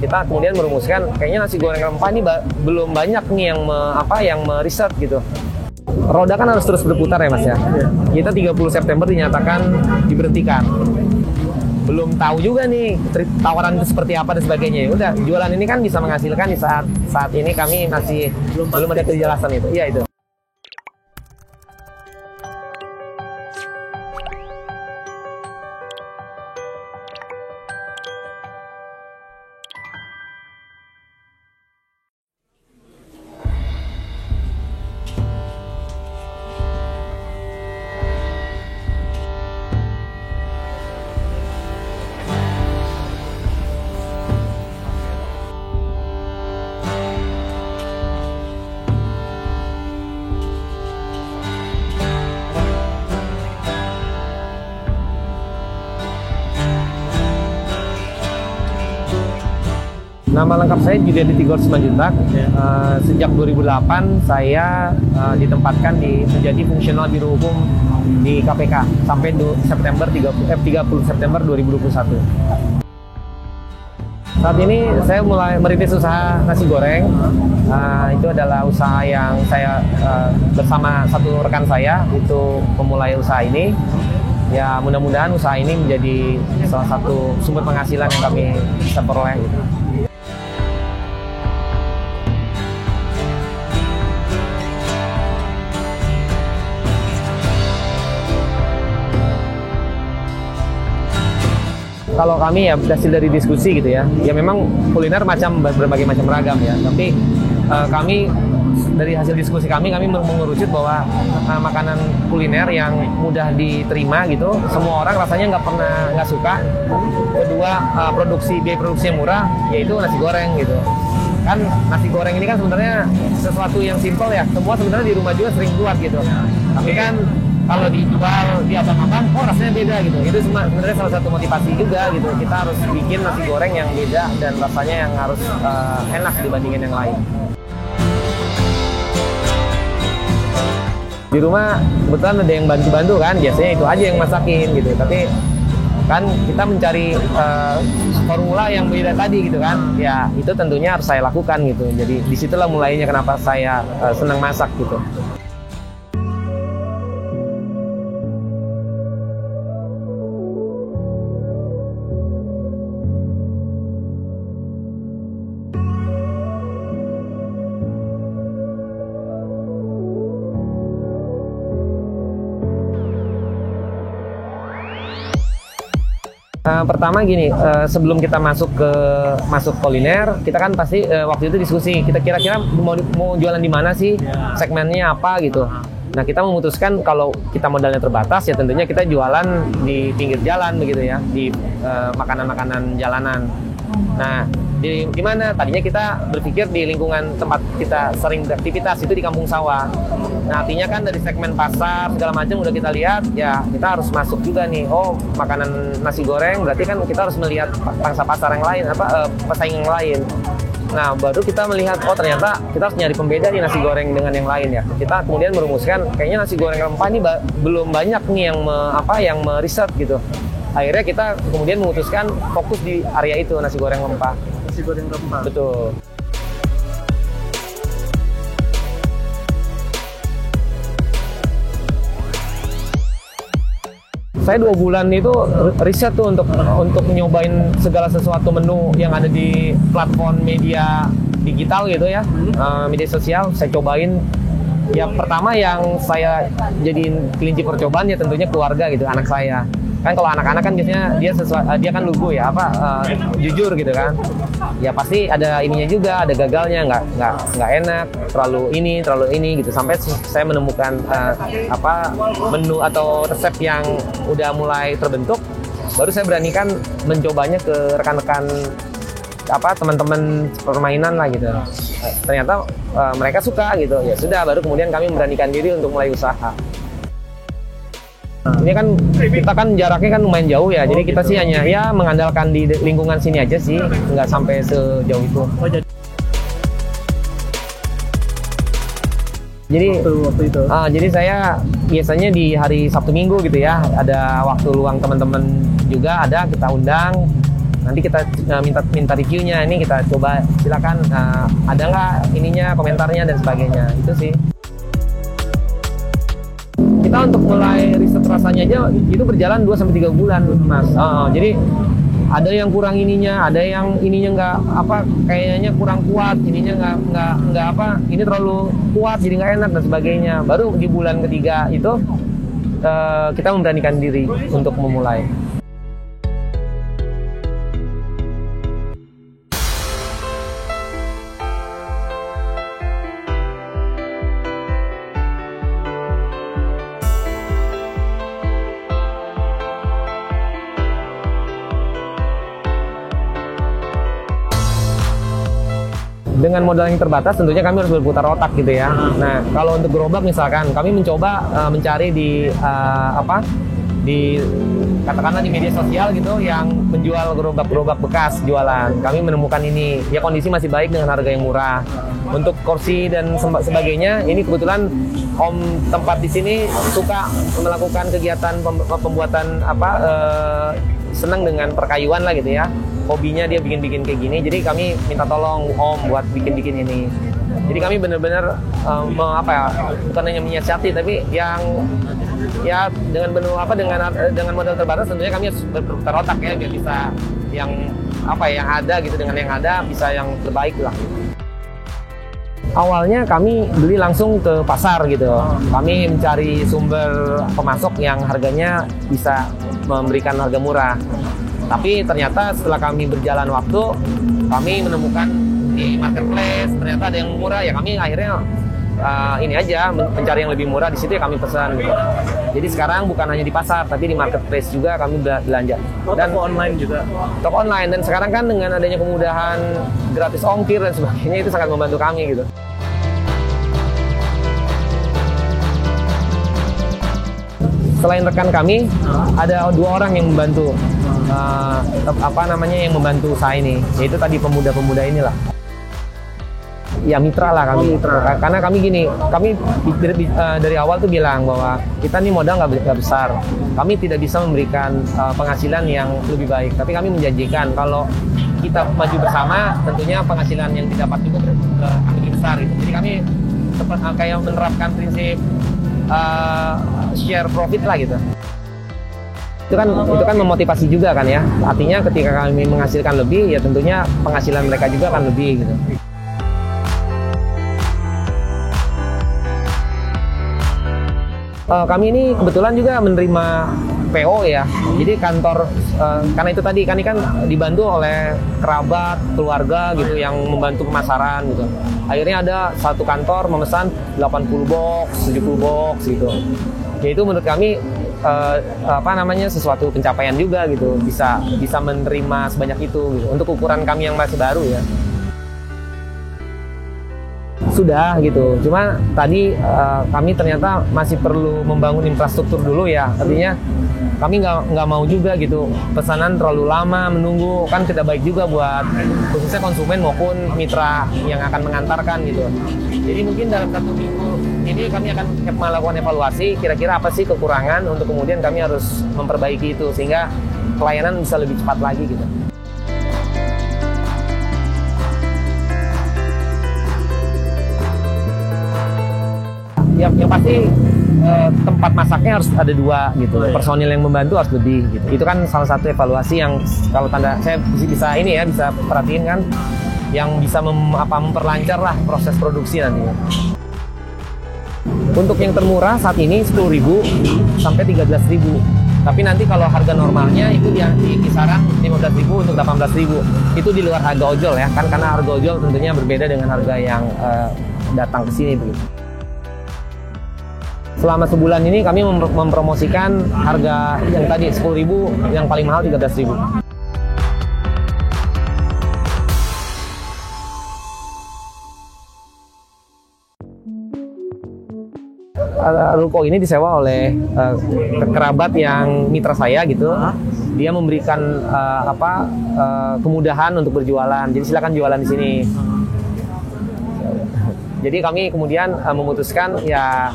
kita kemudian merumuskan kayaknya nasi goreng rempah ini belum banyak nih yang meriset gitu. Roda kan harus terus berputar ya Mas ya. Kita 30 September dinyatakan diberhentikan. Belum tahu juga nih tawaran itu seperti apa dan sebagainya. Ya udah, jualan ini kan bisa menghasilkan di saat ini kami masih belum ada kejelasan itu. Iya itu. Nama lengkap saya Juliadi Tigor Simanjuntak. Sejak 2008 saya ditempatkan menjadi fungsional biro hukum di KPK sampai 30 September 2021. Saat ini saya mulai merintis usaha nasi goreng. Itu adalah usaha yang saya bersama satu rekan saya itu memulai usaha ini. Ya mudah-mudahan usaha ini menjadi salah satu sumber penghasilan yang kami bisa peroleh. Kalau kami ya hasil dari diskusi gitu ya memang kuliner berbagai macam ragam ya, tapi kami dari hasil diskusi kami mengerucut bahwa makanan kuliner yang mudah diterima gitu, semua orang rasanya nggak suka. Kedua, biaya produksinya murah, yaitu nasi goreng gitu. Kan nasi goreng ini kan sebenarnya sesuatu yang simpel ya, semua sebenarnya di rumah juga sering buat gitu. Tapi kan kalau dijual di abang-abang, rasanya beda gitu. Itu sebenarnya salah satu motivasi juga gitu. Kita harus bikin nasi goreng yang beda dan rasanya yang harus enak dibandingin yang lain. Di rumah kebetulan ada yang bantu-bantu kan, biasanya itu aja yang masakin gitu. Tapi kan kita mencari formula yang beda tadi gitu kan. Ya itu tentunya harus saya lakukan gitu. Jadi disitulah mulainya kenapa saya senang masak gitu. Pertama gini, sebelum kita masuk kuliner, kita kan pasti waktu itu diskusi, kita kira-kira mau jualan di mana sih, segmennya apa gitu. Nah kita memutuskan kalau kita modalnya terbatas ya tentunya kita jualan di pinggir jalan begitu ya, di makanan-makanan jalanan. Nah di mana tadinya kita berpikir di lingkungan tempat kita sering beraktivitas itu di kampung sawah. Nah artinya kan dari segmen pasar segala macam udah kita lihat ya kita harus masuk juga nih. Oh makanan nasi goreng berarti kan kita harus melihat pangsa pasar yang lain, pesaing yang lain. Nah baru kita melihat oh ternyata kita harus nyari pembeda di nasi goreng dengan yang lain ya. Kita kemudian merumuskan kayaknya nasi goreng rempah ini belum banyak nih yang meriset gitu. Akhirnya kita kemudian memutuskan fokus di area itu nasi goreng rempah. Nasi goreng rempah. Betul. Saya 2 bulan itu riset tuh untuk nyobain segala sesuatu menu yang ada di platform media digital gitu ya, media sosial. Saya cobain. Ya pertama yang saya jadiin kelinci percobaan ya tentunya keluarga gitu, anak saya. Kan kalau anak-anak kan biasanya dia kan lugu ya, jujur gitu kan. Ya pasti ada ininya juga, ada gagalnya, nggak enak, terlalu ini gitu. Sampai saya menemukan menu atau resep yang udah mulai terbentuk, baru saya beranikan mencobanya ke rekan-rekan teman-teman permainan lah gitu. Ternyata mereka suka gitu. Ya sudah, baru kemudian kami memberanikan diri untuk mulai usaha. Ini kan kita kan jaraknya kan lumayan jauh ya, jadi kita sih hanya ya mengandalkan di lingkungan sini aja sih, nggak sampai sejauh itu. Jadi saya biasanya di hari Sabtu Minggu gitu ya, ada waktu luang teman-teman juga ada, kita undang. Nanti kita minta reviewnya, ini kita coba, silakan ada nggak ininya, komentarnya dan sebagainya. Itu sih. Kita untuk mulai riset rasanya aja itu berjalan 2-3 bulan, Mas. Jadi ada yang kurang ininya, ada yang ininya nggak apa, kayaknya kurang kuat, ininya nggak apa, ini terlalu kuat jadi nggak enak dan sebagainya. Baru di bulan ketiga itu kita memberanikan diri untuk memulai. Dengan modal yang terbatas, tentunya kami harus berputar otak gitu ya. Nah, kalau untuk gerobak misalkan, kami mencoba mencari di katakanlah di media sosial gitu yang menjual gerobak-gerobak bekas jualan. Kami menemukan ini, ya kondisi masih baik dengan harga yang murah. Untuk kursi dan sebagainya, ini kebetulan om tempat di sini suka melakukan kegiatan pembuatan senang dengan perkayuan lah gitu ya. Hobinya dia bikin-bikin kayak gini, jadi kami minta tolong om buat bikin-bikin ini. Jadi kami benar-benar bukan hanya menyiasati, tapi yang ya dengan modal terbatas tentunya kami harus berputar otak ya biar bisa yang ada gitu, dengan yang ada bisa yang terbaik lah. Awalnya kami beli langsung ke pasar gitu. Kami mencari sumber pemasok yang harganya bisa memberikan harga murah. Tapi ternyata setelah kami berjalan waktu, kami menemukan di marketplace ternyata ada yang murah, ya kami akhirnya ini aja mencari yang lebih murah di situ, ya kami pesan gitu. Jadi sekarang bukan hanya di pasar, tapi di marketplace juga kami belanja. Dan toko online juga. Toko online, dan sekarang kan dengan adanya kemudahan gratis ongkir dan sebagainya, itu sangat membantu kami gitu. Selain rekan kami, ada 2 orang yang membantu yang membantu usaha ini, yaitu tadi pemuda-pemuda inilah. Ya mitra lah kami. Karena kami gini, kami dari awal tuh bilang bahwa kita nih modal nggak besar, kami tidak bisa memberikan penghasilan yang lebih baik, tapi kami menjanjikan kalau kita maju bersama, tentunya penghasilan yang didapat juga lebih besar gitu. Jadi kami kayak menerapkan prinsip share profit lah gitu. Itu kan memotivasi juga kan ya. Artinya ketika kami menghasilkan lebih, ya tentunya penghasilan mereka juga akan lebih gitu. Kami ini kebetulan juga menerima PO ya. Jadi kantor, karena itu tadi kan dibantu oleh kerabat, keluarga gitu yang membantu pemasaran gitu. Akhirnya ada satu kantor memesan 80 box, 70 box gitu. Ya itu menurut kami sesuatu pencapaian juga gitu, bisa menerima sebanyak itu gitu. Untuk ukuran kami yang masih baru ya. Sudah gitu, cuma tadi kami ternyata masih perlu membangun infrastruktur dulu ya. Artinya kami nggak mau juga gitu pesanan terlalu lama menunggu, kan tidak baik juga buat khususnya konsumen maupun mitra yang akan mengantarkan gitu. Jadi mungkin dalam 1 minggu ini kami akan melakukan evaluasi kira-kira apa sih kekurangan, untuk kemudian kami harus memperbaiki itu sehingga pelayanan bisa lebih cepat lagi gitu. Yang pasti tempat masaknya harus ada 2 gitu, personil yang membantu harus lebih gitu. Itu kan salah satu evaluasi yang kalau saya bisa perhatiin kan, yang bisa memperlancar lah proses produksi nantinya. Untuk yang termurah saat ini 10.000 sampai 13.000. Tapi nanti kalau harga normalnya itu di kisaran 15.000 untuk 18.000. Itu di luar harga ojol ya, kan karena harga ojol tentunya berbeda dengan harga yang datang ke sini begitu. Selama sebulan ini kami mempromosikan harga yang tadi 10.000, yang paling mahal 13.000. Ruko ini disewa oleh kerabat yang mitra saya gitu. Dia memberikan kemudahan untuk berjualan. Jadi silakan jualan di sini. Jadi kami kemudian memutuskan ya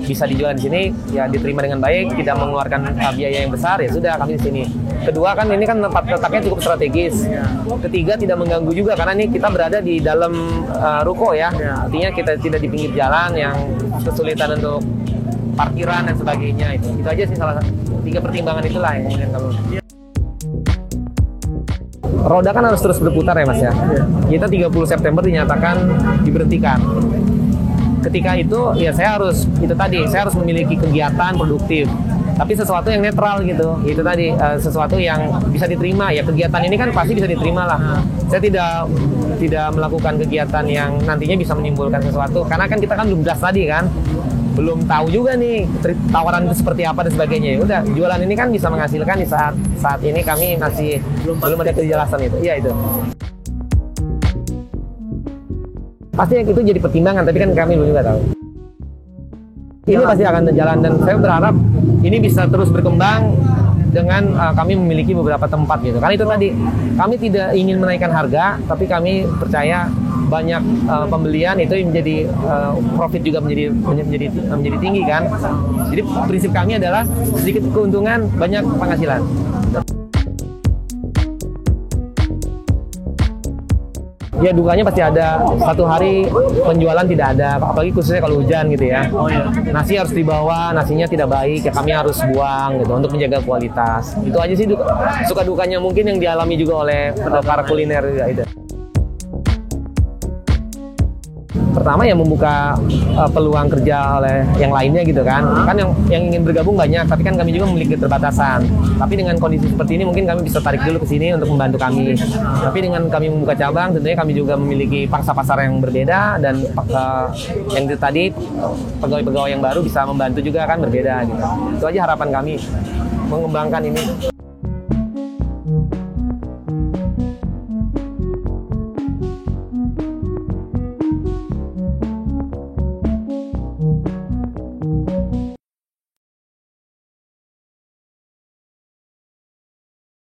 bisa dijual di sini, ya diterima dengan baik, tidak mengeluarkan biaya yang besar, ya sudah kami di sini. Kedua kan ini kan tempat letaknya cukup strategis. Ketiga tidak mengganggu juga karena ini kita berada di dalam ruko ya. Artinya kita tidak di pinggir jalan yang kesulitan untuk parkiran dan sebagainya. Itu aja sih salah satu 3 pertimbangan itulah yang kemudian kalau roda kan harus terus berputar ya Mas ya. Kita 30 September dinyatakan diberhentikan. Ketika itu ya saya harus memiliki kegiatan produktif. Tapi sesuatu yang netral gitu. Itu tadi sesuatu yang bisa diterima ya, kegiatan ini kan pasti bisa diterima lah. Saya tidak melakukan kegiatan yang nantinya bisa menimbulkan sesuatu karena kan kita kan belum jelas tadi kan. Belum tahu juga nih tawaran itu seperti apa dan sebagainya. Ya udah, jualan ini kan bisa menghasilkan di saat ini kami masih belum ada kejelasan itu. Iya itu. Pasti itu jadi pertimbangan, tapi kan kami belum juga tahu. Ini pasti akan berjalan dan saya berharap ini bisa terus berkembang dengan kami memiliki beberapa tempat gitu. Karena itu tadi kami tidak ingin menaikkan harga, tapi kami percaya banyak pembelian itu menjadi profit juga menjadi tinggi kan. Jadi prinsip kami adalah sedikit keuntungan banyak penghasilan. Ya dukanya pasti ada, satu hari penjualan tidak ada, apalagi khususnya kalau hujan gitu ya. Nasi harus dibawa, nasinya tidak baik, ya kami harus buang gitu untuk menjaga kualitas. Itu aja sih suka dukanya mungkin yang dialami juga oleh para kuliner juga itu. Pertama ya membuka peluang kerja oleh yang lainnya gitu kan. Kan yang ingin bergabung banyak, tapi kan kami juga memiliki keterbatasan. Tapi dengan kondisi seperti ini mungkin kami bisa tarik dulu ke sini untuk membantu kami. Tapi dengan kami membuka cabang, tentunya kami juga memiliki pangsa pasar yang berbeda dan yang itu tadi pegawai-pegawai yang baru bisa membantu juga kan berbeda gitu. Itu aja harapan kami mengembangkan ini.